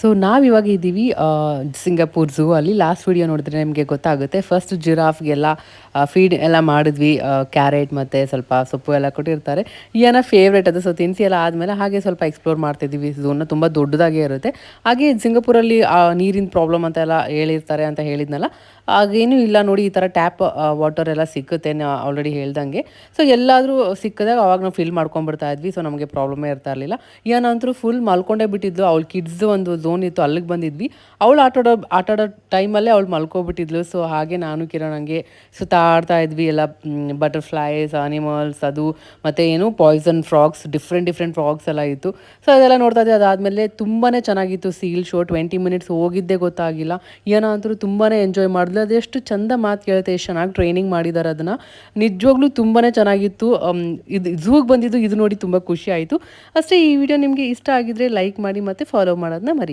So ನಾವಿವಾಗ ಇದ್ದೀವಿ Singapore zoo ಅಲ್ಲಿ. ಲಾಸ್ಟ್ ವಿಡಿಯೋ ನೋಡಿದ್ರೆ ನಿಮಗೆ ಗೊತ್ತಾಗುತ್ತೆ. ಫಸ್ಟ್ ಜಿರಾಫ್ಗೆಲ್ಲ ಫೀಡ್ ಎಲ್ಲ ಮಾಡಿದ್ವಿ. ಕ್ಯಾರೆಟ್ ಮತ್ತು ಸ್ವಲ್ಪ ಸೊಪ್ಪು ಎಲ್ಲ ಕೊಟ್ಟಿರ್ತಾರೆ. ಈಯನ ಫೇವ್ರೇಟ್ ಅದು. ಸೊ ತಿನ್ನಿಸಿ ಎಲ್ಲ ಆದಮೇಲೆ ಹಾಗೆ ಸ್ವಲ್ಪ ಎಕ್ಸ್ಪ್ಲೋರ್ ಮಾಡ್ತಿದ್ದೀವಿ. ಝೂನ ತುಂಬ ದೊಡ್ಡದಾಗೇ ಇರುತ್ತೆ. ಹಾಗೆ ಸಿಂಗಾಪುರಲ್ಲಿ ನೀರಿನ ಪ್ರಾಬ್ಲಮ್ ಅಂತ ಎಲ್ಲ ಹೇಳಿರ್ತಾರೆ ಅಂತ ಹೇಳಿದ್ನಲ್ಲ, ಆಗೇನೂ ಇಲ್ಲ ನೋಡಿ. ಈ ಥರ ಟ್ಯಾಪ್ ವಾಟರ್ ಎಲ್ಲ ಸಿಕ್ಕುತ್ತೆ, ನಾ ಆಲ್ರೆಡಿ ಹೇಳ್ದಂಗೆ. ಸೊ ಎಲ್ಲಾದರೂ ಸಿಕ್ಕಿದಾಗ ಅವಾಗ ನಾವು ಫಿಲ್ ಮಾಡ್ಕೊಂಡ್ಬಿಡ್ತಾ ಇದ್ವಿ. ಸೊ ನಮಗೆ ಪ್ರಾಬ್ಲಮೇ ಇರ್ತಾ ಇರಲಿಲ್ಲ. ಏನಂತರೂ ಫುಲ್ ಮಲ್ಕೊಂಡೇ ಬಿಟ್ಟಿದ್ಲು. ಅವಳು ಕಿಡ್ಸ್ ಒಂದು ಝೋನ್ ಇತ್ತು, ಅಲ್ಲಿಗೆ ಬಂದಿದ್ವಿ. ಅವಳು ಆಟಾಡೋ ಟೈಮಲ್ಲೇ ಅವಳು ಮಲ್ಕೊಬಿಟ್ಟಿದ್ಲು. ಸೊ ಹಾಗೆ ನಾನು ಕಿರಣ್ ಹಂಗೆ ಸುತ್ತಾಡ್ತಾ ಇದ್ವಿ. ಎಲ್ಲ ಬಟರ್ಫ್ಲೈಸ್, ಅನಿಮಲ್ಸ್, ಅದು ಮತ್ತು ಏನು ಪಾಯ್ಸನ್ ಫ್ರಾಗ್ಸ್, ಡಿಫ್ರೆಂಟ್ ಫ್ರಾಗ್ಸ್ ಎಲ್ಲ ಇತ್ತು. ಸೊ ಅದೆಲ್ಲ ನೋಡ್ತಾ ಇದ್ದೆ. ಅದಾದಮೇಲೆ ತುಂಬಾ ಚೆನ್ನಾಗಿತ್ತು ಸೀಲ್ ಶೋ. 20 ಮಿನಿಟ್ಸ್ ಹೋಗಿದ್ದೇ ಗೊತ್ತಾಗಿಲ್ಲ. ಏನಂತರೂ ತುಂಬಾ ಎಂಜಾಯ್ ಮಾಡಿದ್ಲು. ಅದೆಷ್ಟು ಚಂದ ಮಾತು ಕೇಳುತ್ತೆ, ಎಷ್ಟು ಚೆನ್ನಾಗಿ ಟ್ರೈನಿಂಗ್ ಮಾಡಿದ್ದಾರೆ ಅದನ್ನು. ನಿಜವಾಗ್ಲೂ ತುಂಬಾ ಚೆನ್ನಾಗಿತ್ತು. ಇದು ಝೂಗೆ ಬಂದಿದ್ದು ಇದು ನೋಡಿ ತುಂಬ ಖುಷಿ ಆಯಿತು ಅಷ್ಟೇ. ಈ ವಿಡಿಯೋ ನಿಮಗೆ ಇಷ್ಟ ಆಗಿದ್ರೆ ಲೈಕ್ ಮಾಡಿ ಮತ್ತು ಫಾಲೋ ಮಾಡೋದನ್ನ ಮರಿ.